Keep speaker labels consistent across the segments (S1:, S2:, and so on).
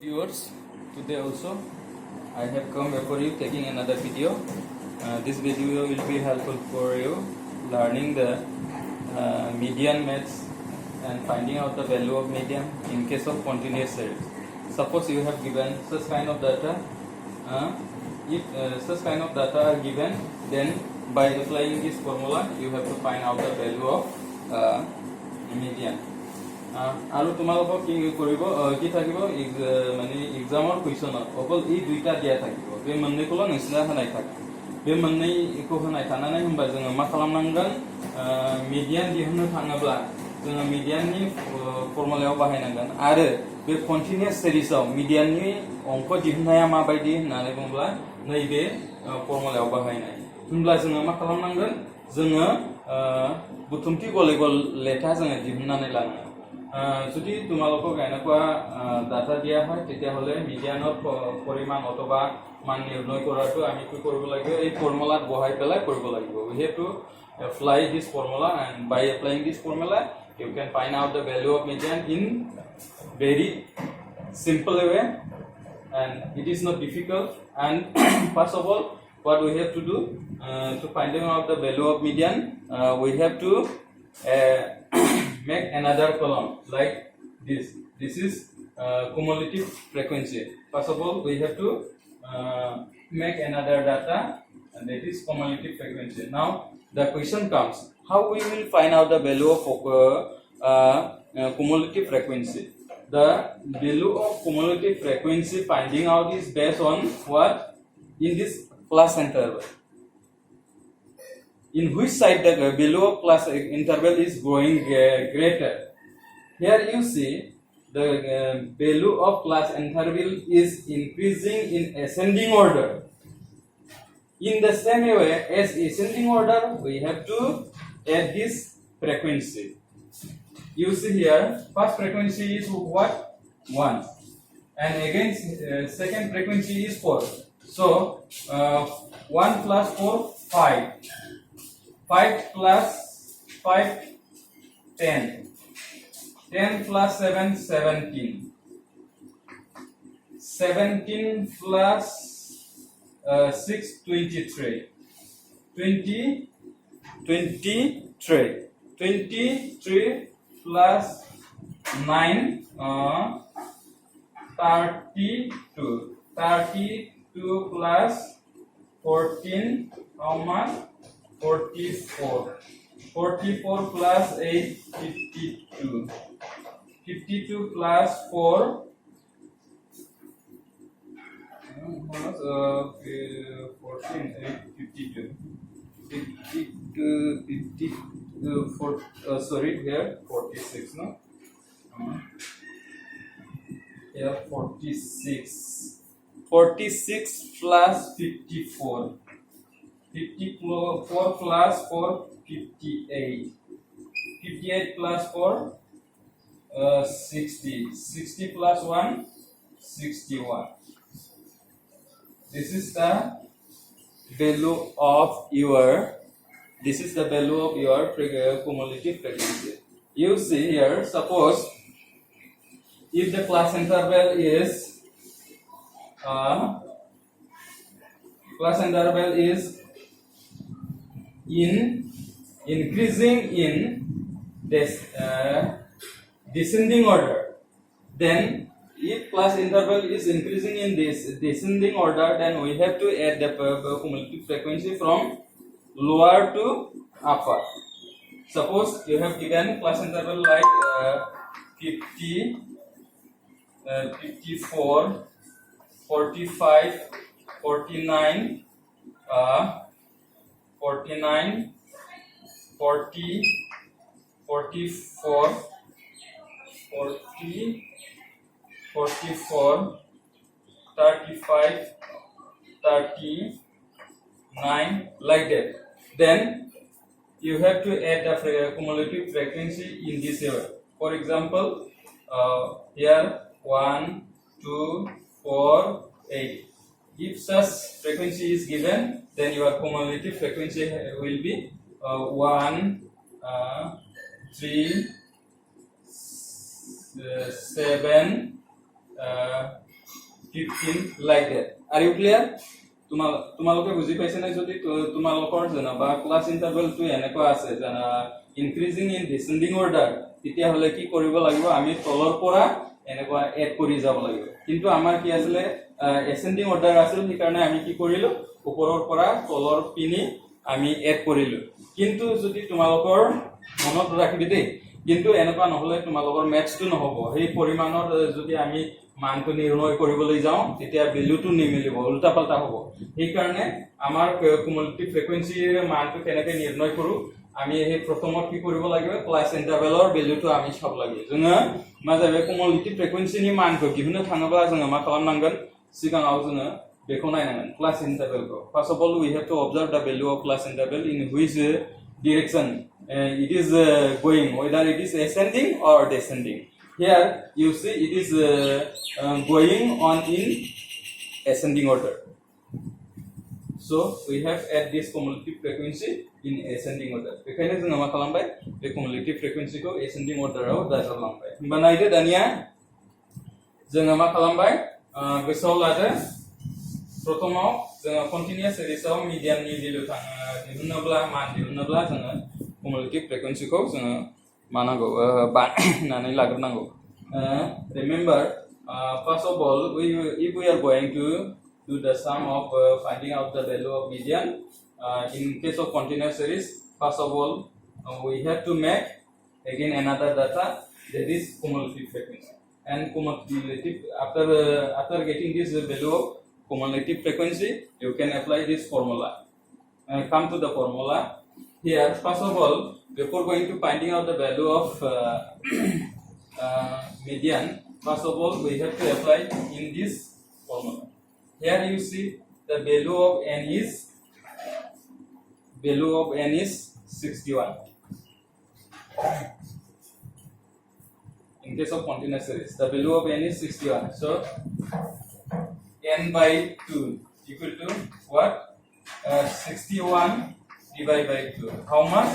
S1: Viewers, today also I have come before you taking another video. This video will be helpful for you learning the median maths and finding out the value of median in case of continuous series. Suppose you have given such kind of data. If such kind of data are given, then by applying this formula you have to find out the value of median. আৰু তোমালোকক কি কৰিব কি থাকিব মানে एग्जामৰ কুৱেশ্যনত অকল এই দুইটা দিয়া থাকিব बे मोननैखौल' नोंसिना होनाय थागोन बे मोननैखौ होनाय थानानै होनबा जोङो मा खालामनांगोन मिडियान दिहुननो थाङोब्ला जोङो मिडियाननि फर्मुलायाव बाहायनांगोन आरो बे कन्टिनिउअस सिरिजआव मिडियाननि अंक दिहुननाया माबायदि होननानै बुङोब्ला नैबे फर्मुलायाव बाहायनाय होनब्ला जोङो मा खालामनांगोन जोङो बुथुमथि गले गलेथा जोङो दिहुननानै लानांगोन যদি তোমালোকক এনেকুৱা ডাটা দিয়া হয় তেতিয়াহ'লে মিডিয়ানৰ পৰিমাণ অথবা মান নিৰ্ণয় কৰাটো আমি কি কৰিব লাগিব এই ফৰ্মুলাত বহাই পেলাই কৰিব লাগিব we have to apply this formula and by applying this formula you can find out the value of median in very simple way and it is not difficult and first of all what we have to do to finding out the value of median we have to make another column like this. This is cumulative frequency. First of all, we have to make another data, and that is cumulative frequency. Now, the question comes: how we will find out the value of cumulative frequency? The value of cumulative frequency finding out is based on what? In this class interval. In which side the value of class interval is growing greater. Here you see the value of class interval is increasing in ascending order. In the same way as ascending order, we have to add this frequency. You see here, first frequency is what? 1. And again second frequency is 4. So 1 plus 4, 5. 5 plus 5, 10. 10 plus 7, 17. 17 plus 6, 23. 23. 23 plus 9, 32. 32 plus 14, how much? 44. 44 plus 8, 52. 52 plus 4, 14, 8, 52. 52, sorry, here 46, no? Here 46. 46 plus 54. 54 plus 4, 58. 58 plus 4, 60. 60 plus 1, 61. This is the value of your cumulative frequency. You see here, suppose if the class interval is increasing in this descending order, then if class interval is increasing in this descending order, then we have to add the cumulative frequency from lower to upper. Suppose you have given class interval like 50, 54, 45, 49, 49, 40, 44, 40, 44, 35, 39, like that. Then you have to add the cumulative frequency in this way. For example, here 1, 2, 4, 8. If such frequency is given, then your cumulative frequency will be 1, 3, 7, 15 like that. Are you clear? তোমালোকে বুজি পাইছে না যদি তোমালোকৰ জনাবা class interval two এনেকুৱা আছে জানা ইনক্রিজিং ইন ডিসেন্ডিং অর্ডার তেতিয়া হলে কি কৰিব লাগিব আমি তলৰ পৰা এনেকুৱা এড কৰি যাব লাগিব কিন্তু আমাৰ কি আছিল এসেন্ডিং অর্ডার আছিল সেই কাৰণে আমি কি কৰিলো ওপৰৰ পৰা তলৰ পিনি আমি এড কৰিলো কিন্তু যদি তোমালোকৰ মনত ৰাখিবি দেই কিন্তু এনেকুৱা নহলে তোমালোকৰ ম্যাথছটো নহব সেই পৰিমাণৰ যদি আমি মানটো নিৰ্ণয় কৰিবলৈ যাওঁ তেতিয়া ভ্যালুটো নিমিলিব উল্টা পাল্টা হ'ব এই কাৰণে আমাৰ কুমুলেটিভ ফ্ৰিকুৱেন্সিৰ মানটো কেনেকৈ নিৰ্ণয় কৰো আমি এই প্ৰথমত কি কৰিব লাগিব ক্লাস ইন্টারভেলৰ ভ্যালুটো আমি চাব লাগিব जोङो मा जाबाय कुमुलेटिभ फ्रिकुवेन्सिनि मानखौ दिहुननो थाङोब्ला जोङो मा खालामनांगोन सिगाङाव जोङो बेखौ नायनांगोन क्लास इन्टारभेलखौ first of all we have to observe the value of class interval in which direction it is going whether it is ascending or descending here you see it is going on in ascending order so we have add this cumulative frequency in ascending order बेखायनो जोङो मा खालामबाय बे cumulative frequency खौ ascending order आव दाजाबलांबाय होमबा नायदो दानिया जोङो मा खालामबाय गोसोआव लादो प्रथमाव जोङो कन्टिन्युअस सिरिजआव मिडियाननि भ्यालु दिहुननोब्ला मान दिहुननोब्ला जोङो cumulative frequency खौ जोङो मानांगौ बानायनानै लाग्रोनांगौ remember first of all if we are going to do the sum of finding out the value of median in case of continuous series first of all we have to make again another data that is cumulative frequency and cumulative after getting this value of cumulative frequency you can apply this formula come to the formula here first of all before going to finding out the value of median first of all we have to apply in this formula here you see the value of n is 61 in case of continuous series the value of n is 61 so n by 2 equal to what 61 divided by 2 how much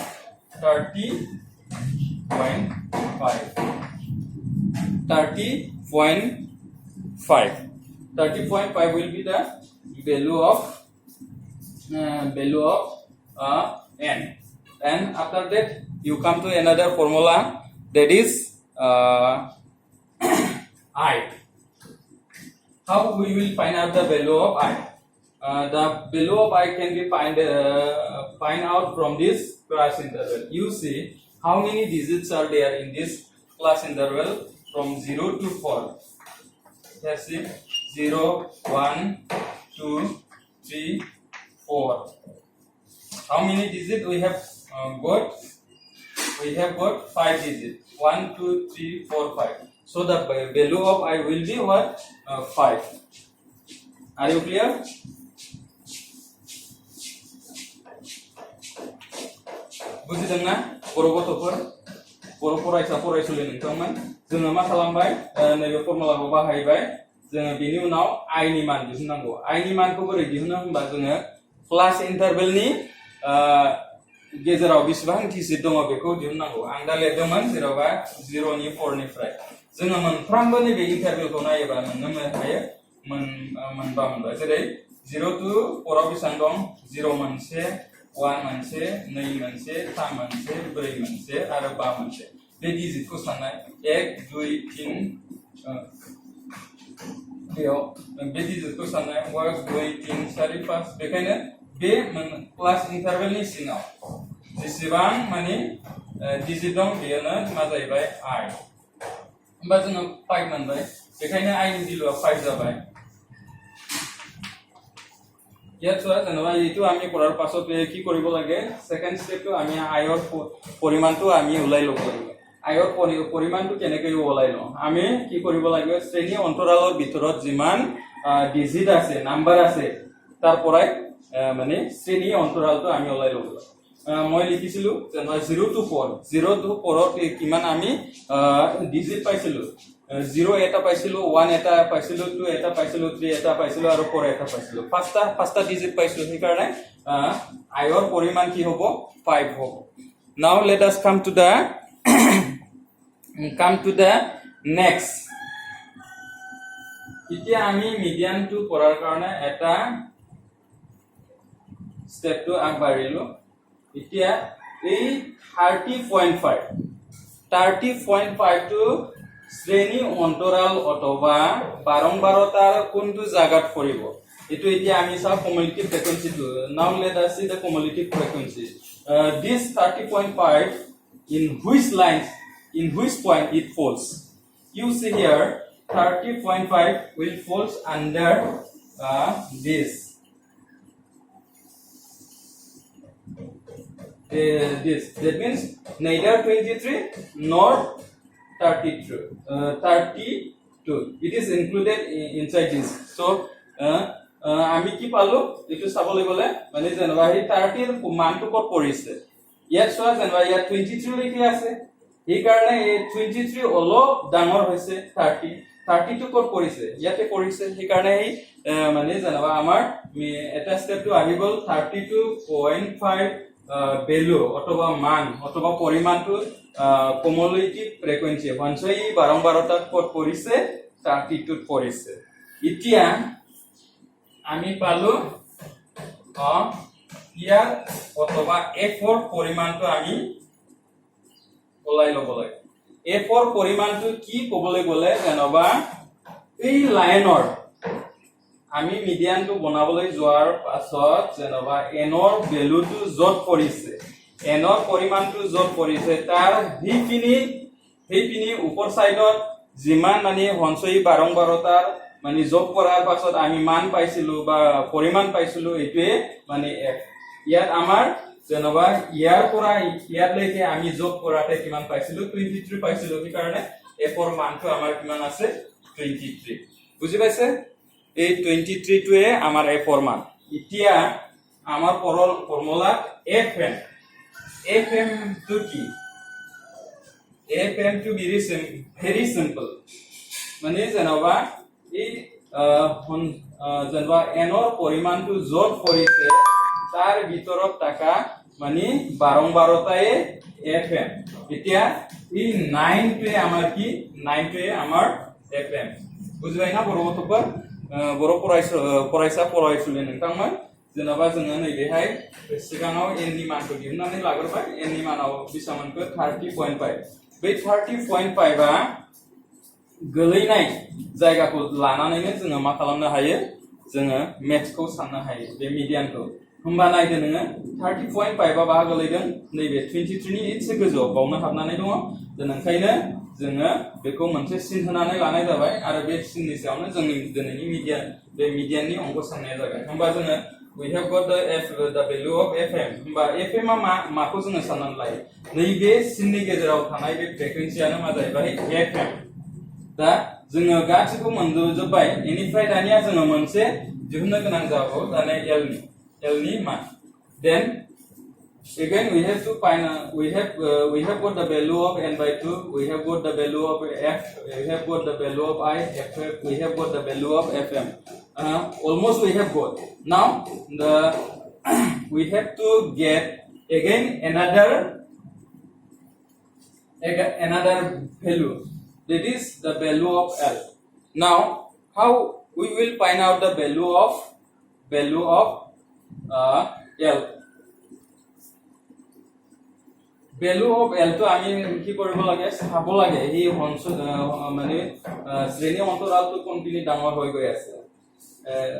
S1: 30.5 will be the value of n and after that you come to another formula that is I how we will find out the value of I the value of I can be find out from this class interval you see how many digits are there in this class interval from 0 to 4 let's see 0 1 2 3 4 how many digits we have got 5 digits 1 2 3 4 5 so the value of I will be what 5 are you clear बुजिदोंना बर' गथ'फोर बर' फरायसा फरायसुलि नोंथांमोन जोङो मा खालामबाय नैबे फर्मुलाखौ बाहायबाय जोङो बेनि उनाव I नि मान दिहुननांगौ I नि मानखौ बोरै दिहुनो होनबा जोङो क्लास इन्टारभेलनि गेजेराव बेसेबां डिजिट दङ बेखौ दिहुननांगौ आं दा लिरदोंमोन जेरावबा 0 नि 4 निफ्राय जोङो मोनफ्रोमबो नैबे इन्टारभेलखौ नायोबा मोननो हायो मोनबा मोनबाय जेरै 0 to 4 आव बेसेबां दं 0 मोनसे 1 मोनसे 2 मोनसे 3 मोनसे 4 मोनसे आरो 5 मोनसे बे डिजिटखौ साननाय 1 2 3 बेयाव बे डिजिटखौ साननाय 1 2 3 4 5 बेखायनो बे क्लास इन्टारभेलनि सिङाव जेसेबां माने डिजिट दं बेयोनो मा जाहैबाय I होमबा जोङो 5 मोनबाय बेखायनो I नि भ्यालुआ 5 जाबाय ইয়াত যেনেবা এইটো আমি কৰাৰ পাছত কি কৰিব লাগে সেকেন্ড স্টেপটো আমি আয়ৰ পৰিমাণটো আমি উলাই ল'ব লাগিব আয়ৰ পৰিমাণটো কেনেকৈ ওলাই লওঁ আমি কি কৰিব লাগিব শ্ৰেণী অন্তৰালৰ ভিতৰত যিমান ডিজিট আছে নাম্বাৰ আছে তাৰ পৰাই মানে শ্ৰেণী অন্তৰালটো আমি ওলাই ল'ব লাগিব মই লিখিছিলো যেনেবা 0 to 4 ত কিমান আমি ডিজিট পাইছিলো 0 এটা পাইছিলো 1 এটা পাইছিলো 2 এটা পাইছিলো 3 এটা পাইছিলো আৰু 4 এটা পাইছিলো পাঁচটা ডিজিট পাইছিলো সেই কাৰণে আয়ৰ পৰিমাণ কি হ'ব 5 হ'ব now let us come to the next এতিয়া আমি মিডিয়ানটো পঢ়াৰ কাৰণে এটা স্টেপটো আগবাঢ়িলো এতিয়া এই 30.5 টো শ্ৰেণী অন্তৰাল অথবা বাৰম্বাৰতাৰ কোনটো জাগাত পৰিব এটো এতিয়া আমি চাও cumulative frequency to now let us see the cumulative frequency this 30.5 in which point it falls you see here 30.5 will falls under this that means neither 23 nor 32 it is included inside this so আমি কি পালো এটো চাবলৈ গলে মানে যেনবা হি 30 এর মানটো কত পৰিছে ইয়াত সোৱা যেনবা ইয়াত 23 লিখি আছে এই কাৰণে এই 23 অলপ ডাঙৰ হৈছে 32 কত পৰিছে ইয়াতে পৰিছে এই কাৰণে এই মানে যেনবা আমাৰ এটা স্টেপটো আহি গল 32.5 ভ্যালু অথবা মান অথবা পরিমাণটো cumulative frequency সঞ্চয় বাৰম্বাৰতা কত পৰিছে 32 পৰিছে এতিয়া আমি পালো ইয়াৰ অথবা f4 পৰিমাণটো আমি ওলাই লব লাগে f4 পৰিমাণটো কি কবলৈ গলে জানবা এই লাইনৰ আমি মিডিয়ানটো বনাবলৈ যোৱাৰ পাছত জানবা n ৰ ভ্যালুটো যত পৰিছে n ৰ পৰিমাণটো যত পৰিছে তাৰ হিপিনি ওপৰ সাইডত যিমান মানে সঞ্চয়ী বাৰম্বাৰতাৰ মানে যোগ কৰাৰ পাছত আমি মান পাইছিলো বা পৰিমাণ পাইছিলো এটোৱে মানে f ইয়াত আমাৰ জানবা ইয়াৰ পৰা ইয়াত লৈকে আমি যোগ কৰাতে কিমান পাইছিলো 23 পাইছিলো কি কাৰণে f ৰ মানটো আমাৰ কিমান আছে 23 বুজি পাইছে এই 23 টোৱে আমাৰ f ৰ মান এতিয়া আমাৰ ফৰ্মুলা fm to কি fm to very simple মানে জানবা এই জানবা n ৰ পৰিমাণটো যত পৰিছে তাৰ ভিতৰত টাকা মানে বাৰম্বাৰতায়ে fm এতিয়া এই 9 টোৱে আমাৰ কি 9 টোৱে আমাৰ fm বুঝবাই না বৰবতকৰ বড় পৰাইছলে नोंथांमोन जेनेबा जोङो नै बेहाय सिगाङाव n नि मानखौ दिहुननानै लाग्रोबाय n नि मानाव बिसामोनखौ 30.5 बे 30.5 आ गोलैनाय जायगाखौ लानानैनो जोङो मा खालामनो हायो जोङो मेथ्सखौ साननो हायो बे मिडियानखौ होमबा नायदो नोङो 30.5 आ बाहा गोलैदों नैबे 23 नि एसे गोजौआव बावनो हाबनानै दङ ओंखायनो जोङो बेखौ मोनसे सिन होनानै लानाय जाबाय आरो बे सिननि सायावनो जोंनि दिनैनि मिडियाननि अंक साननाया जागोन होमबा जोङो we have got the value of fm होमबा fm आ माखौ जोङो साननानै लायो नैबे सिननि गेजेराव थानाय बे फ्रिक्वेन्सियानो मा जाहैबाय fm दा जोङो गासिबो मोनजोबबाय बेनिफ्राय दानिया जोङो मोनसे दिहुननो गोनां जाबावो दाने l नि मान then again we have to find we have got the value of n by 2 we have got the value of f we have got the value of I f we have got the value of fm almost we have got now we have to get again another value that is the value of l now how we will find out the value of l value of l to আমি কি কৰিব লাগে চাব লাগে এই মানে শ্ৰেণী অন্তৰালটো কোনখিনি ডাঙৰ হৈ গৈ আছে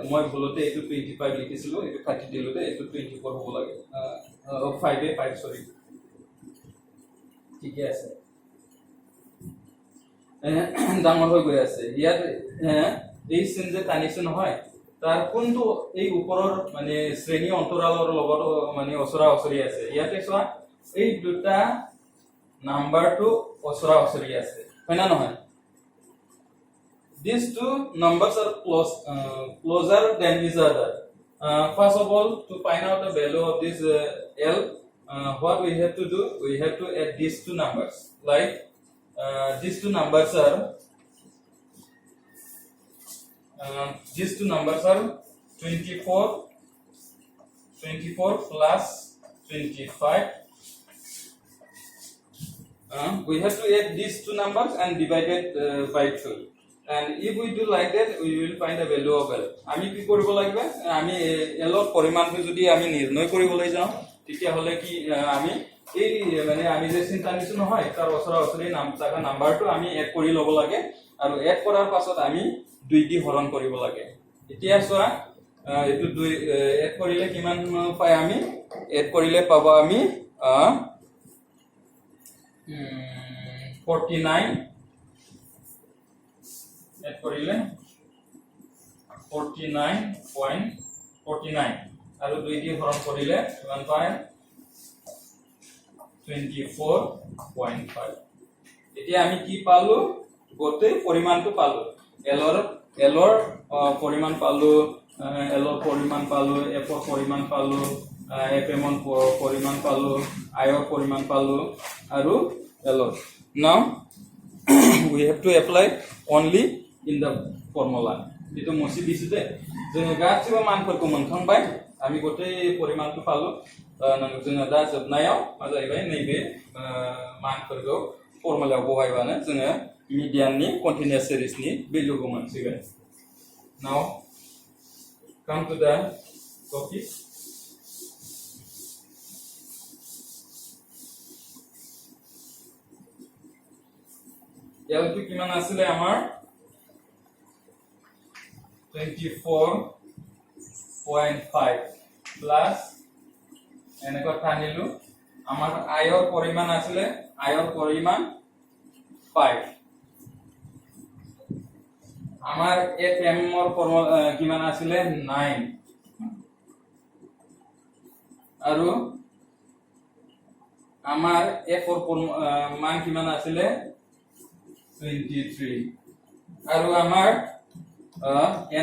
S1: মই ভুলতে এটো 25 লিখিছিলো এটো কাটি দিলোতে এটো 24 হ'ব লাগে 5 সৰি ঠিক আছে ডাঙৰ হৈ গৈ আছে ইয়াত এই সিন যে কানেকশন হয় তাৰ কোনটো এই ওপৰৰ মানে শ্ৰেণী অন্তৰালৰ লগত মানে ওচৰা ওচৰি আছে ইয়াতে চোৱা এই দুটা নাম্বাৰটো ওচৰা ওচৰি আছে হয় না নহয় these two numbers are closer than each other first of all to find out the value of this l what we have to do we have to add these two numbers like these two numbers are 24 plus 25 we have to add these two numbers and divide it by 2 and if we do like that we will find a value of L. আমি কি কৰিব লাগিব আমি L ৰ পৰিমাণটো যদি আমি নিৰ্ণয় কৰিবলৈ যাওঁ তেতিয়া হলে কি আমি এই মানে আমি যে চিন্তা নিছো নহয় তাৰ ওচৰা-ওচৰি জাগা নাম্বাৰটো আমি এড কৰি ল'ব লাগে আৰু এড কৰাৰ পাছত আমি 2 দি হৰণ কৰিব লাগে এতিয়া চোৱা এটো 2 এড কৰিলে কিমান পাই আমি এড কৰিলে পাব আমি 49 এড কৰিলে 49.49 আৰু 2 দি হৰণ কৰিলে কিমান পায় 24.5 এতিয়া আমি কি পালো গতে পৰিমাণটো পালো L ৰ পৰিমাণ পালো L ৰ পৰিমাণ পালো F ৰ পৰিমাণ পালো FM ৰ পৰিমাণ পালো I ৰ পৰিমাণ পালো আৰু L ৰ now we have to apply only in the formula itu mesti disite जोङो गासिबो मानफोरखौ मोनखांबाय आमी गते परिमाणखौ पालो जोङो दा जोबनायाव मा जाहैबाय नैबे मानफोरखौ फर्मुलायाव बहायबानो जोङो मिडियाननि कन्टिन्युअस सिरिजनि भेल्युखौ मोनसिगोन now come to the topic L2 কিমান আছিল আমাৰ 24.5 plus এনেকৈ টানিলো আমাৰ I ৰ পৰিমাণ আছিল I ৰ পৰিমাণ 5 আমাৰ FM ৰ কিমান আছিল 9 আৰু আমাৰ F ৰ মান কিমান আছিল 23 আৰু আমাৰ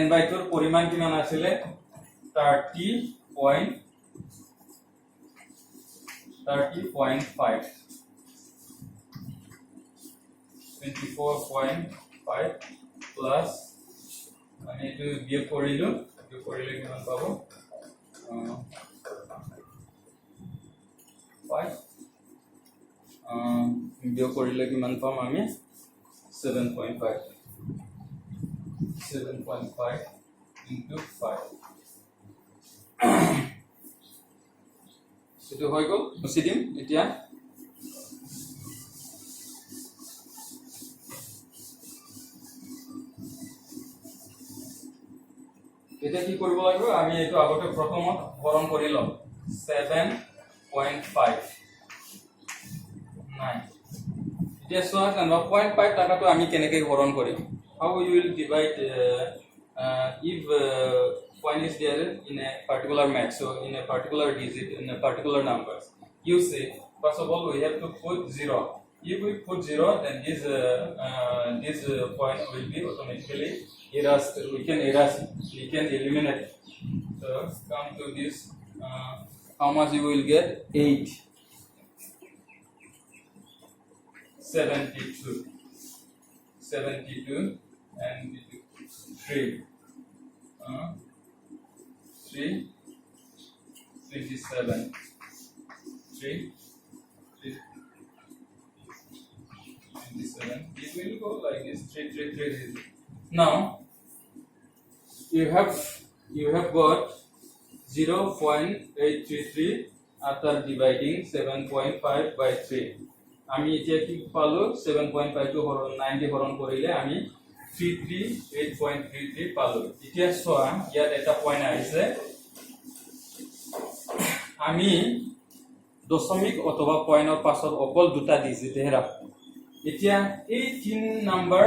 S1: n by 2 পৰিমাণ কিমান আছিল 30.5 24.5 plus আমি এটো বিয়োগ কৰিলে কিমান পাবো 5 বিয়োগ কৰিলে কিমান পাম আমি 7.5 into 5 সেটো হৈ গল মুছি দিম এতিয়া এটা কি কৰিব লাগিব আমি এটো আগতে প্ৰথমত হৰণ কৰি লম 7.5 9 এতিয়া সোৱা 0.5 টাকাটো আমি কেনেকৈ হৰণ কৰিম how you will divide if point is there in a particular max so in a particular digit in a particular numbers you see first of all we have to put 0 if we put 0 then this point will be automatically erased we can eliminate so come to this how much you will get 8 72 and 3 27 3 27 it will go like this 3 now you have got 0.833 after dividing 7.5 by 3 আমি এতিয়া কি পালো 7.5 two 9 দি হৰণ কৰিলে আমি 338.33 পালো এতিয়া সোৱা ইয়াত এটা পইণ্ট আহিছে আমি দশমিক অথবা পইণ্টৰ পাছত অকল দুটা ডিজিট ৰাখো এতিয়া এই 3 নাম্বাৰ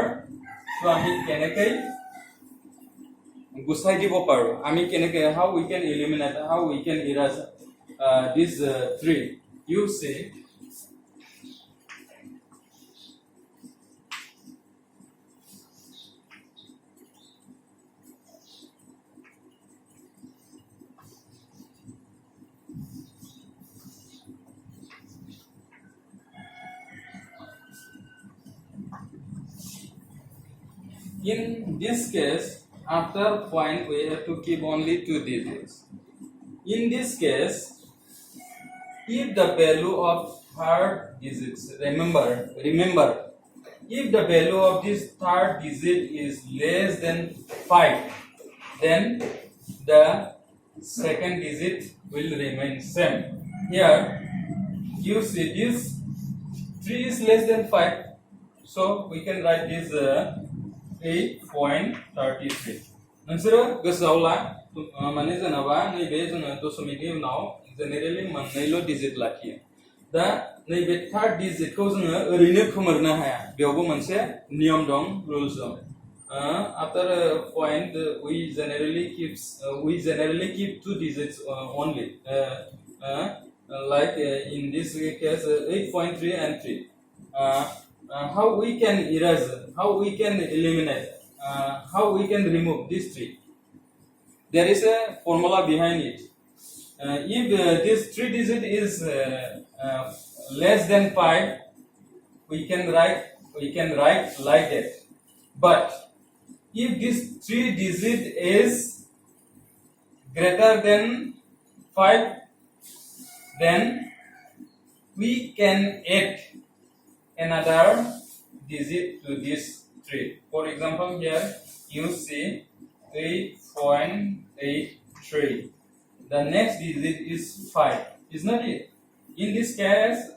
S1: তো আমি কেনেকৈ গুছাই দিব পাৰো আমি কেনেকৈ how we can eliminate how we can erase this 3 you say in this case after point we have to keep only 2 digits in this case if the value of third digits remember if the value of this third digit is less than 5, then the second digit will remain same. Here you see this 3 is less than 5, so we can write this 8.33. नोंसोरो गोसोआव ला माने जेनेबा नैबे जोङो दशमिकनि उनाव generally मोननैल' digit लाखियो दा नैबे थार्ड डिजिटखौ जोङो ओरैनो खोमोरनो हाया बेयावबो मोनसे नियम दं रुल्स दं after a point we generally keep two digits only like in this case 8.3 and 3 how we can erase, how we can eliminate, how we can remove these 3. There is a formula behind it. If this 3 digit is less than 5, we can write like that. But if this 3 digit is greater than 5, then we can add another digit to this 3. For example, here you see 8.83. The next digit is 5, is not it? In this case,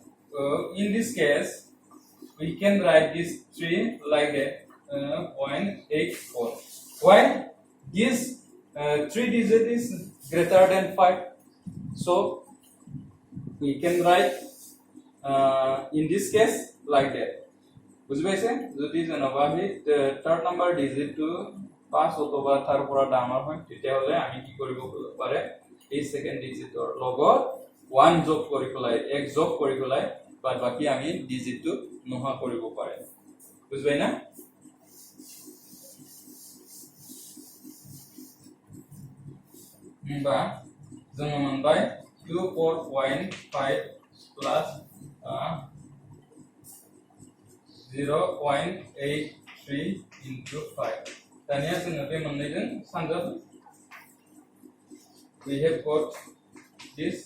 S1: we can write this 3 like that, 0.84. Why? This 3 digit is greater than 5, so we can write in this case like that. বুঝবাইছে যদি যেনবা হি third number digit two 5 অথবা তার পৰা ডাঙৰ হয় তেতিয়াহলে আমি কি কৰিব পাৰে এই সেকেন্ড ডিজিটৰ লগত 1 যোগ কৰি পেলাই 1 যোগ কৰি পেলাই বাদ বাকি আমি ডিজিটটো নোহোৱা কৰিব পাৰে বুঝবাই না বা जों मोनबाय 24.5 plus 0.83 into 5. दानिया जोङो बे मोननैजों सानजाब we have got this,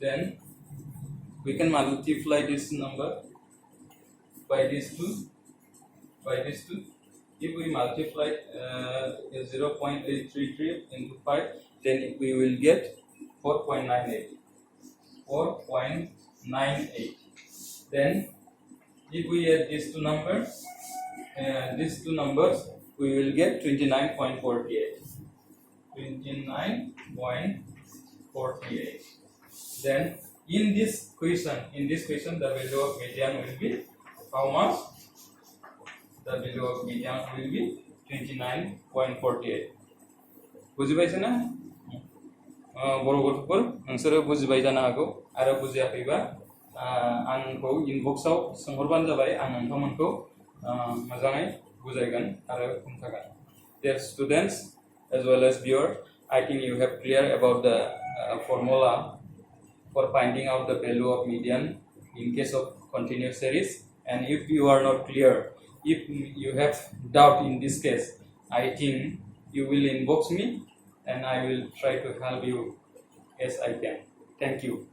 S1: then we can multiply this number by this 2. If we multiply 0.833 into 5, then we will get 4.98. Then if we add these two numbers, we will get 29.48. Then in this question, the value of median will be how much? The value of median will be 29.48. बुझिबायसे ना बर' गथ'फोर नोंसोरो बुझिबाय जानो हागौ आरो बुजियाखैबा आंखौ इनबक्सआव सोंहरबानो जाबाय आं नोंथांमोनखौ मोजाङै बुजायगोन आरो खोन्थागोन. Dear students as well as viewers, I think you have clear about the formula for finding out the value of median in case of continuous series. And if you are not clear, if you have doubt in this case, I think you will inbox me and I will try to help you as I can. Thank you.